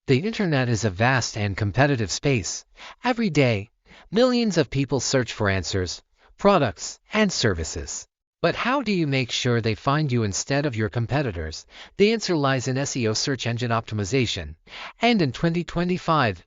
The internet is a vast and competitive space. Every day, millions of people search for answers, products, and services. But how do you make sure they find you instead of your competitors? The answer lies in SEO, search engine optimization. And in 2025,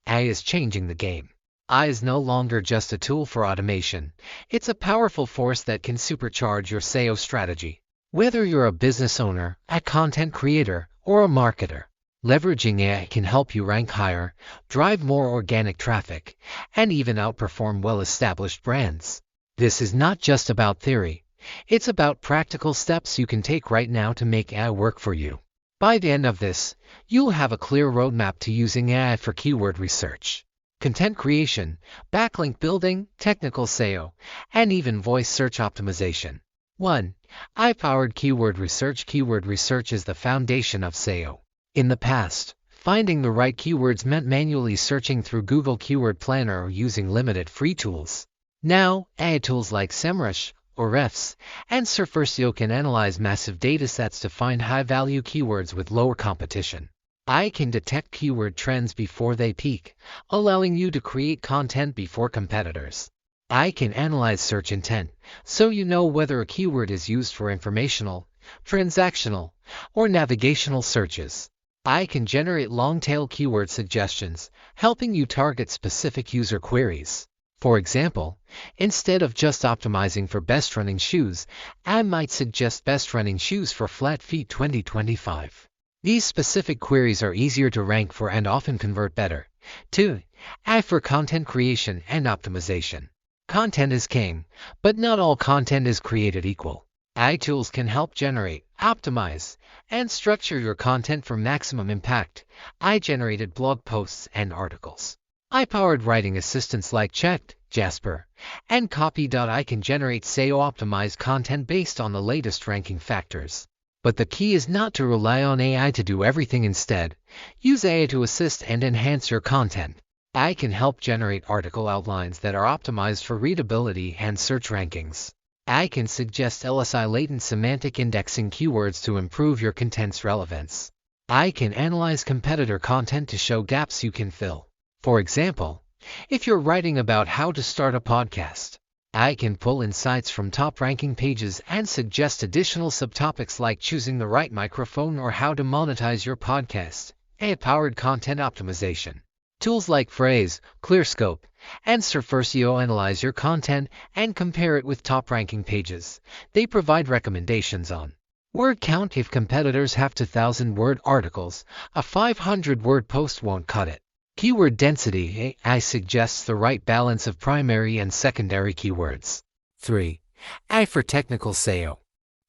AI is changing the game. AI is no longer just a tool for automation. It's a powerful force that can supercharge your SEO strategy. Whether you're a business owner, a content creator, or a marketer, leveraging AI can help you rank higher, drive more organic traffic, and even outperform well-established brands. This is not just about theory. It's about practical steps you can take right now to make AI work for you. By the end of this, you'll have a clear roadmap to using AI for keyword research, content creation, backlink building, technical SEO, and even voice search optimization. 1. AI-powered keyword research. Keyword research is the foundation of SEO. In the past, finding the right keywords meant manually searching through Google Keyword Planner or using limited free tools. Now, AI tools like SEMrush, Ahrefs, and SEO can analyze massive datasets to find high-value keywords with lower competition. AI can detect keyword trends before they peak, allowing you to create content before competitors. AI can analyze search intent, so you know whether a keyword is used for informational, transactional, or navigational searches. AI can generate long-tail keyword suggestions, helping you target specific user queries. For example, instead of just optimizing for best running shoes, AI might suggest best running shoes for flat feet 2025. These specific queries are easier to rank for and often convert better. 2. AI for content creation and optimization. Content is king, but not all content is created equal. AI tools can help generate, optimize, and structure your content for maximum impact. AI-generated blog posts and articles. AI-powered writing assistants like Chat, Jasper, and Copy.ai can generate SEO-optimized content based on the latest ranking factors. But the key is not to rely on AI to do everything. Instead, use AI to assist and enhance your content. AI can help generate article outlines that are optimized for readability and search rankings. AI can suggest LSI latent semantic indexing keywords to improve your content's relevance. AI can analyze competitor content to show gaps you can fill. For example, if you're writing about how to start a podcast, AI can pull insights from top-ranking pages and suggest additional subtopics like choosing the right microphone or how to monetize your podcast. AI-powered content optimization. Tools like Phrase, ClearScope, and SEO analyze your content and compare it with top-ranking pages. They provide recommendations on word count. If competitors have 2,000-word articles, a 500-word post won't cut it. Keyword density. AI suggests the right balance of primary and secondary keywords. 3. AI for technical SEO.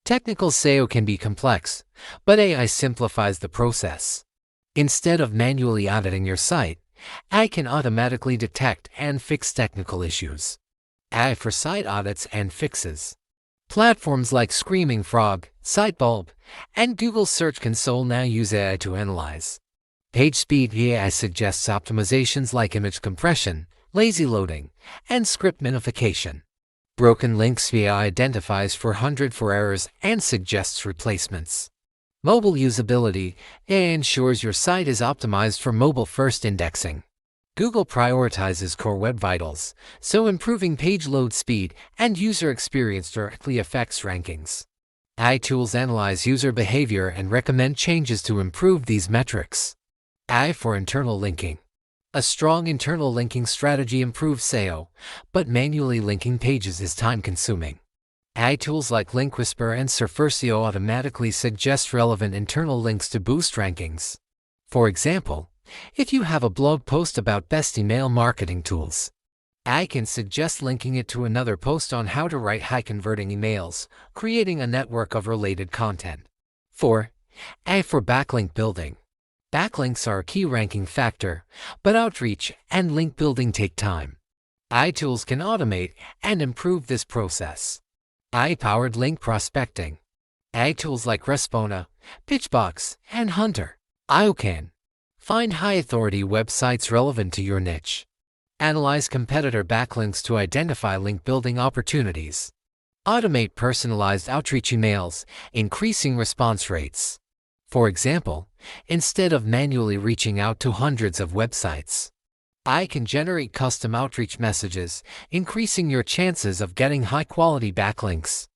Technical SEO can be complex, but AI simplifies the process. Instead of manually auditing your site, AI can automatically detect and fix technical issues. AI for site audits and fixes. Platforms like Screaming Frog, Sitebulb, and Google Search Console now use AI to analyze page speed. AI suggests optimizations like image compression, lazy loading, and script minification. Broken links. AI identifies 400 for errors and suggests replacements. Mobile usability. AI ensures your site is optimized for mobile-first indexing. Google prioritizes core web vitals, so improving page load speed and user experience directly affects rankings. AI tools analyze user behavior and recommend changes to improve these metrics. AI for internal linking. A strong internal linking strategy improves SEO, but manually linking pages is time-consuming. AI tools like LinkWhisper and SEO automatically suggest relevant internal links to boost rankings. For example, if you have a blog post about best email marketing tools, AI can suggest linking it to another post on how to write high-converting emails, creating a network of related content. 4. AI for backlink building. Backlinks are a key ranking factor, but outreach and link building take time. AI tools can automate and improve this process. AI-powered link prospecting. AI tools like Respona, Pitchbox, and Hunter AI can find high-authority websites relevant to your niche. Analyze competitor backlinks to identify link-building opportunities. Automate personalized outreach emails, increasing response rates. For example, instead of manually reaching out to hundreds of websites. I can generate custom outreach messages, increasing your chances of getting high-quality backlinks.